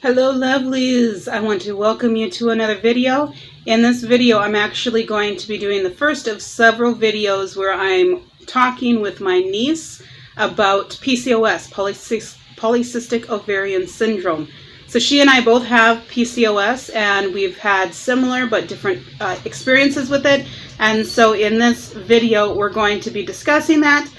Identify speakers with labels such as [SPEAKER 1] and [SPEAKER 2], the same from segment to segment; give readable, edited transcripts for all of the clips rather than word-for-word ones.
[SPEAKER 1] Hello lovelies, I want to welcome you to another video. In this video I'm actually going to be doing the first of several videos where I'm talking with my niece about PCOS, polycystic ovarian syndrome. So she and I both have PCOS and we've had similar but different experiences with it, and so in this video we're going to be discussing that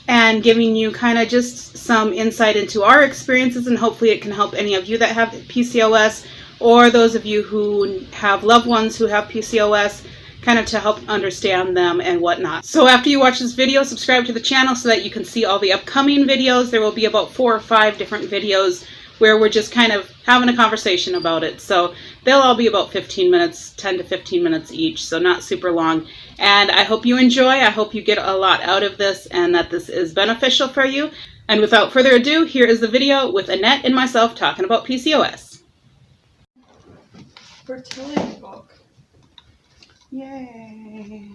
[SPEAKER 1] and giving you kind of just some insight into our experiences, and hopefully it can help any of you that have PCOS or those of you who have loved ones who have PCOS, kind of to help understand them and whatnot. So after you watch this video, subscribe to the channel so that you can see all the upcoming videos. There will be about 4 or 5 different videos where we're just kind of having a conversation about it. So they'll all be about 15 minutes, 10 to 15 minutes each, so not super long. And I hope you enjoy. I hope you get a lot out of this and that this is beneficial for you. And without further ado, here is the video with Annette and myself talking about PCOS.
[SPEAKER 2] Fertility book.
[SPEAKER 1] Yay.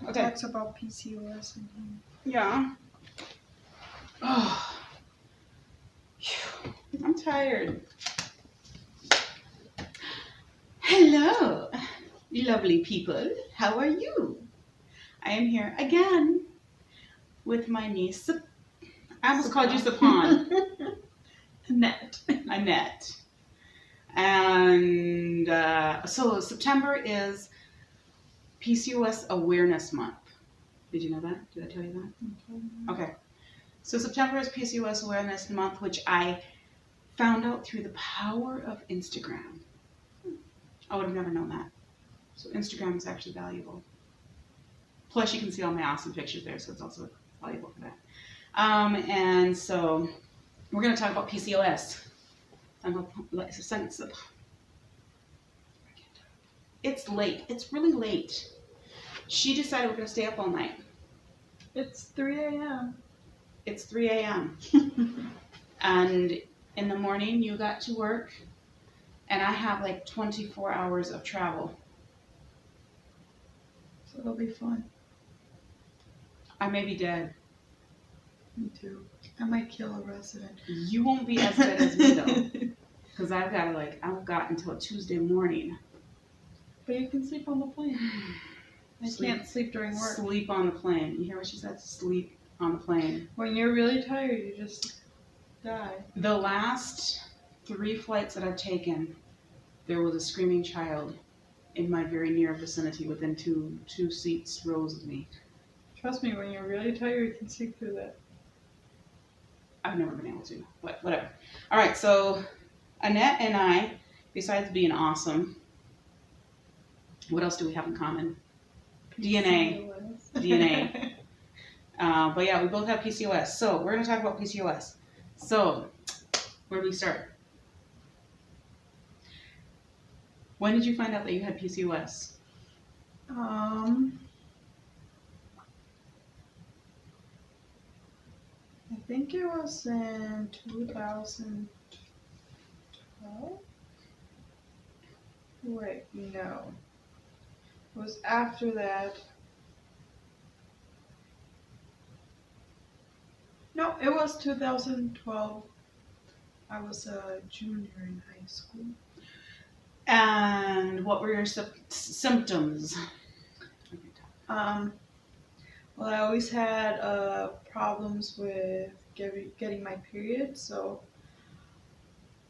[SPEAKER 1] Okay.
[SPEAKER 2] Talks about PCOS in here.
[SPEAKER 1] Yeah. Oh. I'm tired. Hello, lovely people. How are you? I am here again with my niece. I almost called you Sapan. Annette. And so September is PCOS Awareness Month. Did you know that? Did I tell you that? Okay. So September is PCOS Awareness Month, which I found out through the power of Instagram. I would have never known that. So Instagram is actually valuable. Plus you can see all my awesome pictures there, so it's also valuable for that. And so we're going to talk about PCOS. It's late. It's really late. She decided we're going to stay up all night.
[SPEAKER 2] It's 3 a.m.
[SPEAKER 1] It's 3 a.m. And in the morning you got to work, and I have like 24 hours of travel.
[SPEAKER 2] So it'll be fun.
[SPEAKER 1] I may be dead.
[SPEAKER 2] Me too. I might kill a resident.
[SPEAKER 1] You won't be as dead as me though, because I've got until Tuesday morning.
[SPEAKER 2] But you can sleep on the plane. I can't sleep during work.
[SPEAKER 1] Sleep on the plane. You hear what she said? Sleep on the plane.
[SPEAKER 2] When you're really tired, you just die.
[SPEAKER 1] The last 3 flights that I've taken, there was a screaming child in my very near vicinity within two seats rows of me.
[SPEAKER 2] Trust me, when you're really tired, you can sleep through that.
[SPEAKER 1] I've never been able to, but whatever. All right, so Annette and I, besides being awesome, what else do we have in common? DNA. But yeah, we both have PCOS. So we're going to talk about PCOS. So where do we start? When did you find out that you had PCOS?
[SPEAKER 2] I think it was in 2012. Wait, no. It was after that. No, it was 2012. I was a junior in high school.
[SPEAKER 1] And what were your symptoms?
[SPEAKER 2] Well, I always had problems with getting my period. So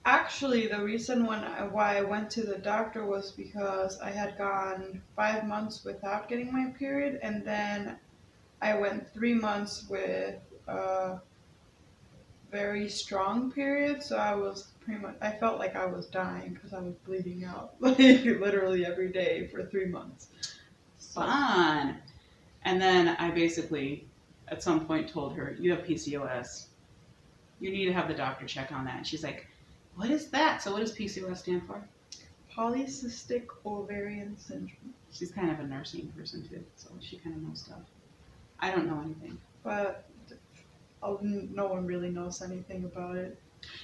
[SPEAKER 2] actually, the reason why I went to the doctor was because I had gone 5 months without getting my period, and then I went 3 months with a very strong period. So I felt like I was dying because I was bleeding out like literally every day for 3 months.
[SPEAKER 1] Fun. And then I basically, at some point, told her, you have PCOS. You need to have the doctor check on that. And she's like, what is that? So what does PCOS stand for?
[SPEAKER 2] Polycystic ovarian syndrome.
[SPEAKER 1] She's kind of a nursing person too, so she kind of knows stuff. I don't know anything.
[SPEAKER 2] But no one really knows anything about it.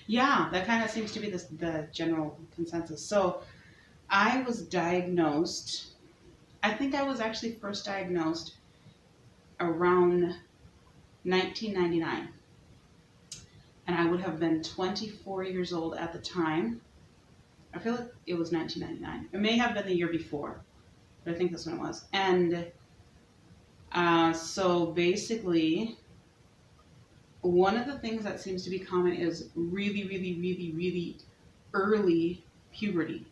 [SPEAKER 1] Yeah, that kind of seems to be the general consensus. So I was diagnosed, I think I was actually first diagnosed around 1999. and I would have been 24 years old at the time. I feel like it was 1999. It may have been the year before, but I think that's when it was. And so basically, one of the things that seems to be common is really, really, really, really early puberty.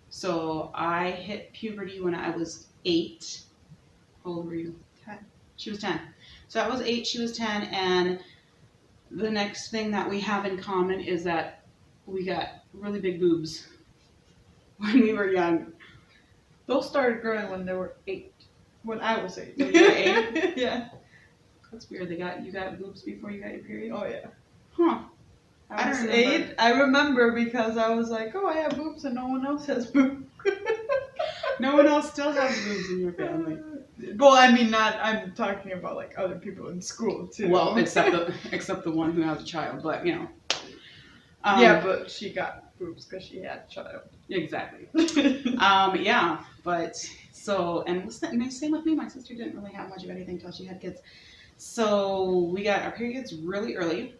[SPEAKER 1] So I hit puberty when I was 8. How old were you?
[SPEAKER 2] 10.
[SPEAKER 1] She was 10. So I was 8, she was 10, and the next thing that we have in common is that we got really big boobs when we were young.
[SPEAKER 2] Those started growing when they were 8. When I was 8.
[SPEAKER 1] You were 8?
[SPEAKER 2] Yeah.
[SPEAKER 1] That's weird. You got boobs before you got your period?
[SPEAKER 2] Oh yeah.
[SPEAKER 1] Huh.
[SPEAKER 2] I was 8. I remember because I was like, oh, I have boobs and no one else has boobs.
[SPEAKER 1] No one else still has boobs in your family.
[SPEAKER 2] Well, I mean, I'm talking about like other people in school too.
[SPEAKER 1] Well, except the one who has a child, but you know.
[SPEAKER 2] Yeah, but she got boobs because she had a child.
[SPEAKER 1] Exactly. Yeah, but so, and same with me. My sister didn't really have much of anything until she had kids. So we got our periods really early.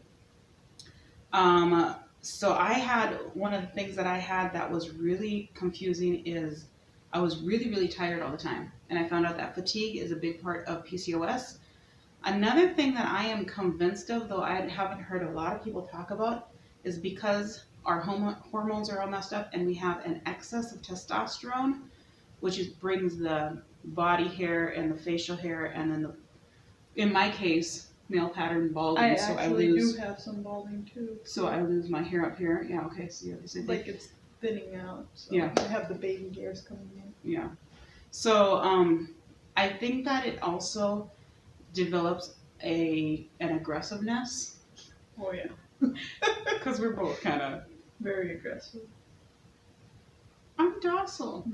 [SPEAKER 1] So I had, one of the things that I had that was really confusing is I was really, really tired all the time. And I found out that fatigue is a big part of PCOS. Another thing that I am convinced of, though I haven't heard a lot of people talk about, is because our hormones are all messed up and we have an excess of testosterone, which brings the body hair and the facial hair and then in my case, male pattern balding.
[SPEAKER 2] I actually do have some balding too.
[SPEAKER 1] So I lose my hair up here. Yeah, okay, so you have the same thing.
[SPEAKER 2] Like it's thinning out. So
[SPEAKER 1] yeah.
[SPEAKER 2] I have the baby hairs coming in.
[SPEAKER 1] Yeah. So I think that it also develops an aggressiveness.
[SPEAKER 2] Oh yeah.
[SPEAKER 1] Because we're both kind of
[SPEAKER 2] very aggressive.
[SPEAKER 1] I'm docile.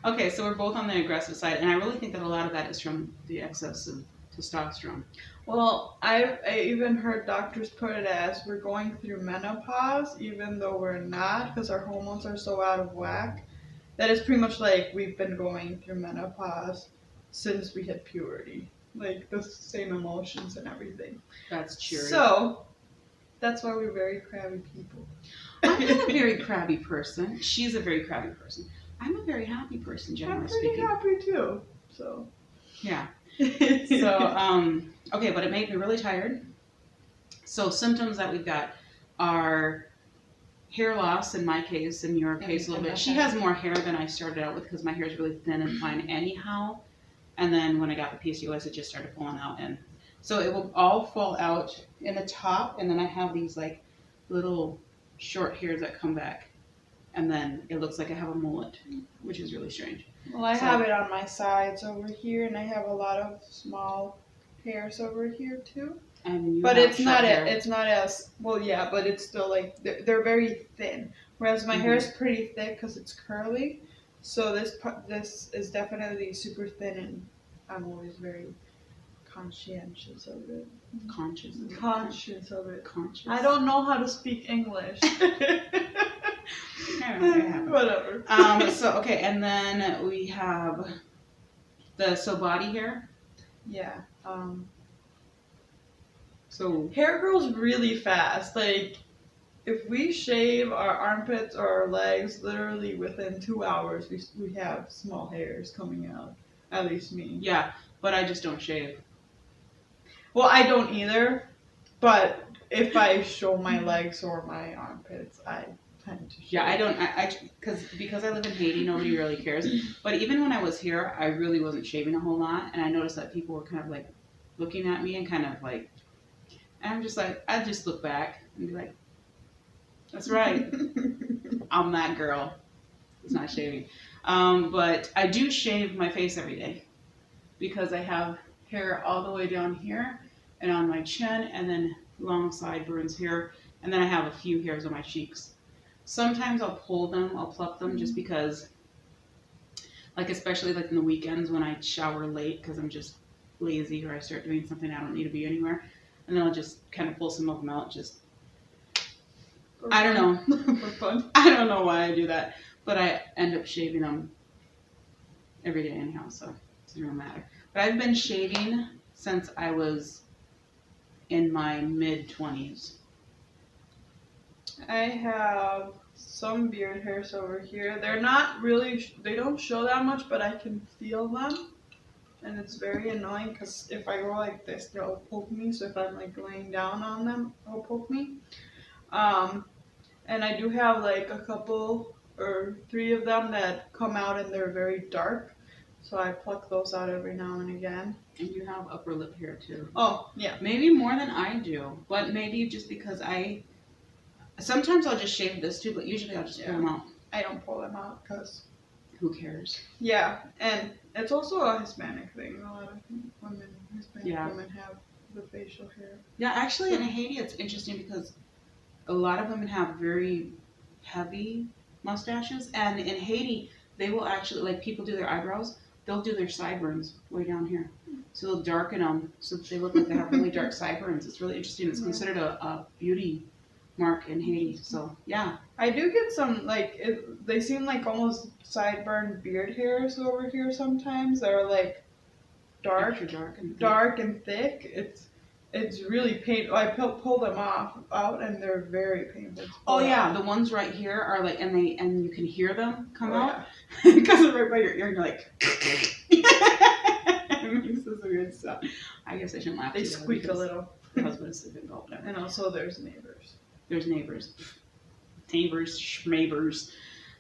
[SPEAKER 1] Okay, so we're both on the aggressive side, and I really think that a lot of that is from the excess of testosterone.
[SPEAKER 2] Well, I even heard doctors put it as we're going through menopause, even though we're not, because our hormones are so out of whack. That is pretty much like we've been going through menopause since we hit puberty. Like the same emotions and everything.
[SPEAKER 1] That's true.
[SPEAKER 2] So that's why we're very crabby people.
[SPEAKER 1] I'm not a very crabby person. She's a very crabby person. I'm a very happy person, generally speaking.
[SPEAKER 2] I'm pretty happy too. So
[SPEAKER 1] yeah. So okay, but it made me really tired. So symptoms that we've got are hair loss in my case, in your case a little bit. She has more hair than I started out with because my hair is really thin and fine anyhow. And then when I got the PCOS, it just started falling out, and so it will all fall out in the top, and then I have these like little short hairs that come back, and then it looks like I have a mullet, which is really strange.
[SPEAKER 2] Well, I have it on my sides over here, and I have a lot of small hairs over here too.
[SPEAKER 1] And
[SPEAKER 2] but it's not as well, yeah. But it's still like they're very thin, whereas my hair is pretty thick because it's curly. So this is definitely super thin, and I'm always very conscientious of it.
[SPEAKER 1] Conscious
[SPEAKER 2] of it.
[SPEAKER 1] Conscious.
[SPEAKER 2] I don't know how to speak English. Whatever.
[SPEAKER 1] So okay, and then we have the body hair.
[SPEAKER 2] Yeah.
[SPEAKER 1] So
[SPEAKER 2] hair grows really fast. Like if we shave our armpits or our legs, literally within 2 hours, we have small hairs coming out. At least me.
[SPEAKER 1] Yeah, but I just don't shave.
[SPEAKER 2] Well, I don't either. But if I show my legs or my armpits, I tend to shave.
[SPEAKER 1] Yeah, I don't. Because I live in Haiti, nobody really cares. But even when I was here, I really wasn't shaving a whole lot, and I noticed that people were kind of like looking at me and kind of like, and I'm just like, I'd just look back and be like, that's right, I'm that girl. It's not shaving. But I do shave my face every day because I have hair all the way down here and on my chin, and then long sideburns here, and then I have a few hairs on my cheeks. Sometimes I'll pull them, I'll pluck them just because, like especially like in the weekends when I shower late because I'm just lazy or I start doing something I don't need to be anywhere, and then I'll just kind of pull some of them out. Just I don't know.
[SPEAKER 2] For fun.
[SPEAKER 1] I don't know why I do that, but I end up shaving them every day anyhow, so it doesn't really matter. But I've been shaving since I was in my mid-20s.
[SPEAKER 2] I have some beard hairs over here. They're not really, they don't show that much, but I can feel them. And it's very annoying because if I go like this, they'll poke me. So if I'm like laying down on them, they'll poke me. And I do have like a couple or three of them that come out and they're very dark. So I pluck those out every now and again.
[SPEAKER 1] And you have upper lip hair too.
[SPEAKER 2] Oh, yeah.
[SPEAKER 1] Maybe more than I do, but maybe just because sometimes I'll just shave this too, but usually I'll just pull them out.
[SPEAKER 2] I don't pull them out because...
[SPEAKER 1] Who cares?
[SPEAKER 2] Yeah, and it's also a Hispanic thing. A lot of Hispanic women have the facial hair.
[SPEAKER 1] Yeah, actually in Haiti it's interesting because a lot of women have very heavy mustaches, and in Haiti they will actually, like people do their eyebrows, they'll do their sideburns way down here. So they'll darken them so that they look like they have really dark sideburns. It's really interesting. It's considered a beauty mark in Haiti. So yeah.
[SPEAKER 2] I do get some, like, they seem like almost sideburn beard hairs over here sometimes. They're like dark and thick. It's really painful. I pull them out and they're very painful.
[SPEAKER 1] Oh yeah, the ones right here are like, and you can hear them come out because it's right by your ear. And you're like, it makes this weird stuff. I guess I shouldn't laugh.
[SPEAKER 2] They squeak a little.
[SPEAKER 1] The husband is sleeping.
[SPEAKER 2] And also there's neighbors.
[SPEAKER 1] There's neighbors. Schmabers.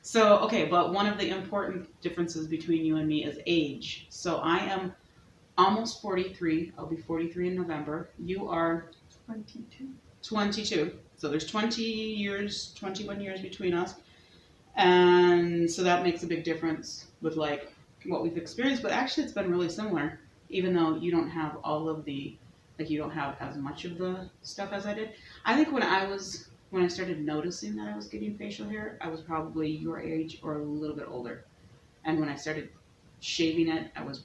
[SPEAKER 1] So, okay, but one of the important differences between you and me is age. So I am almost 43. I'll be 43 in November. You are 22. So there's 21 years between us. And so that makes a big difference with like what we've experienced. But actually it's been really similar, even though you don't have all of the, like you don't have as much of the stuff as I did. I think when I started noticing that I was getting facial hair, I was probably your age or a little bit older. And when I started shaving it, I was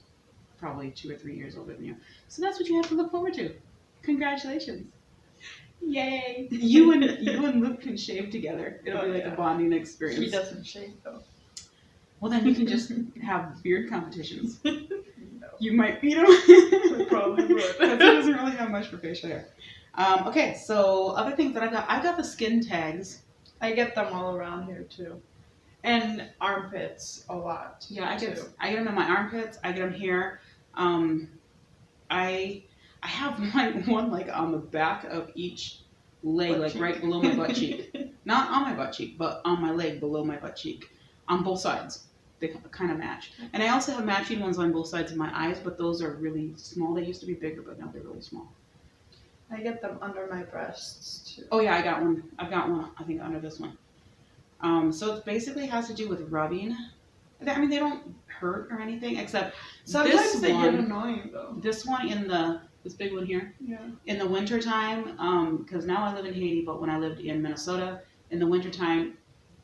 [SPEAKER 1] probably 2 or 3 years older than you. So that's what you have to look forward to. Congratulations. Yay. You and Luke can shave together. It'll be like a bonding experience.
[SPEAKER 2] He doesn't shave though.
[SPEAKER 1] Well, then you can just have beard competitions.
[SPEAKER 2] No.
[SPEAKER 1] You might beat him.
[SPEAKER 2] I probably would.
[SPEAKER 1] Because he doesn't really have much for facial hair. Okay, so other things that I got the skin tags.
[SPEAKER 2] I get them all around here too. And armpits a lot.
[SPEAKER 1] Yeah, I get them in my armpits. I get them here. I have one like on the back of each leg, like right below my butt cheek. Not on my butt cheek, but on my leg below my butt cheek. On both sides. They kind of match. And I also have matching ones on both sides of my eyes, but those are really small. They used to be bigger, but now they're really small.
[SPEAKER 2] I get them under my breasts too.
[SPEAKER 1] Oh yeah, I got one. I've got one, I think, under this one. So it basically has to do with rubbing. I mean, they don't hurt or anything, except
[SPEAKER 2] sometimes they get annoying though.
[SPEAKER 1] This one this big one here.
[SPEAKER 2] Yeah.
[SPEAKER 1] In the wintertime, because now I live in Haiti, but when I lived in Minnesota, in the wintertime,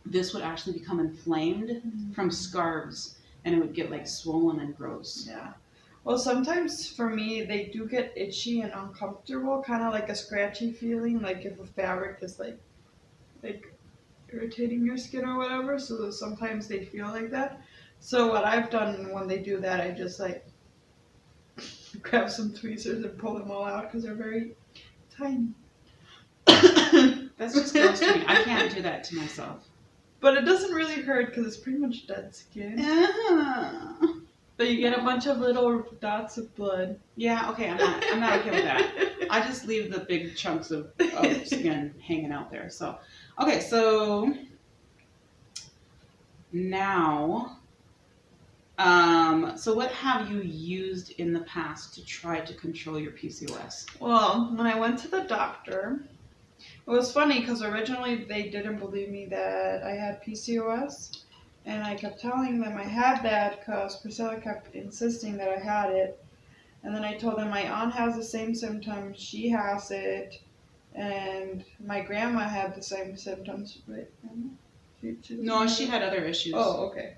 [SPEAKER 1] this would actually become inflamed from scarves, and it would get like swollen and gross.
[SPEAKER 2] Yeah. Well, sometimes for me, they do get itchy and uncomfortable, kind of like a scratchy feeling, like if a fabric is like irritating your skin or whatever. So sometimes they feel like that. So what I've done when they do that, I just like grab some tweezers and pull them all out because they're very tiny.
[SPEAKER 1] That's just gross to me. I can't do that to myself.
[SPEAKER 2] But it doesn't really hurt because it's pretty much dead skin. But you get a bunch of little dots of blood.
[SPEAKER 1] Yeah, okay, I'm not okay with that. I just leave the big chunks of skin hanging out there. So, okay, so now, so what have you used in the past to try to control your PCOS?
[SPEAKER 2] Well, when I went to the doctor, it was funny because originally they didn't believe me that I had PCOS. And I kept telling them I had that because Priscilla kept insisting that I had it. And then I told them my aunt has the same symptoms, she has it, and my grandma had the same symptoms. Right?
[SPEAKER 1] No, she had other issues.
[SPEAKER 2] Oh, okay.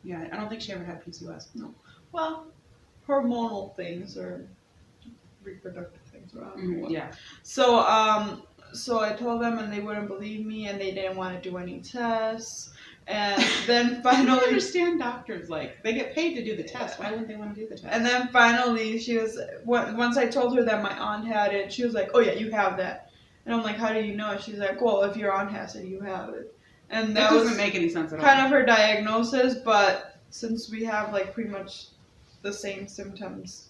[SPEAKER 1] Yeah, I don't think she ever had PCOS.
[SPEAKER 2] No. Well, hormonal things or reproductive things.
[SPEAKER 1] Yeah.
[SPEAKER 2] So I told them and they wouldn't believe me and they didn't want to do any tests. And then finally,
[SPEAKER 1] I don't understand doctors. Like, they get paid to do the test. Why wouldn't they want to do the test?
[SPEAKER 2] And then finally, once I told her that my aunt had it, she was like, "Oh yeah, you have that." And I'm like, how do you know? She's like, well, if you're on acid, you have it. And
[SPEAKER 1] That
[SPEAKER 2] that
[SPEAKER 1] doesn't
[SPEAKER 2] was
[SPEAKER 1] make any sense at all.
[SPEAKER 2] kind of her diagnosis, but since we have like pretty much the same symptoms,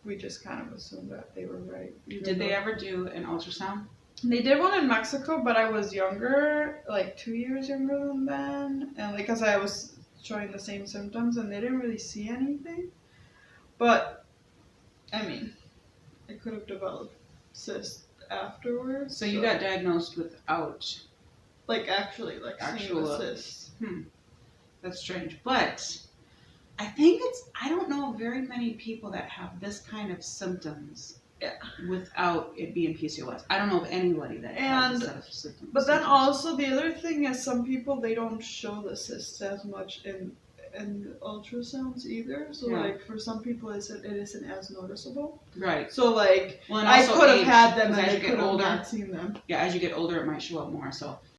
[SPEAKER 2] we just kind of assumed that they were right.
[SPEAKER 1] Did they ever do an ultrasound?
[SPEAKER 2] They did one in Mexico, but I was younger, like 2 years younger than them, and like, cause I was showing the same symptoms, and they didn't really see anything. But I mean, I could have developed cysts afterwards.
[SPEAKER 1] So you got diagnosed without
[SPEAKER 2] like actually like seeing the cysts.
[SPEAKER 1] That's strange, but I think I don't know very many people that have this kind of symptoms.
[SPEAKER 2] Yeah.
[SPEAKER 1] Without it being PCOS. I don't know of anybody that has a set of symptoms.
[SPEAKER 2] But then also the other thing is some people, they don't show the cysts as much in ultrasounds either. So like for some people it isn't as noticeable.
[SPEAKER 1] Right.
[SPEAKER 2] So like
[SPEAKER 1] well,
[SPEAKER 2] I could have had them and
[SPEAKER 1] as
[SPEAKER 2] I
[SPEAKER 1] you get
[SPEAKER 2] could have
[SPEAKER 1] older,
[SPEAKER 2] not seen them.
[SPEAKER 1] Yeah, as you get older it might show up more. So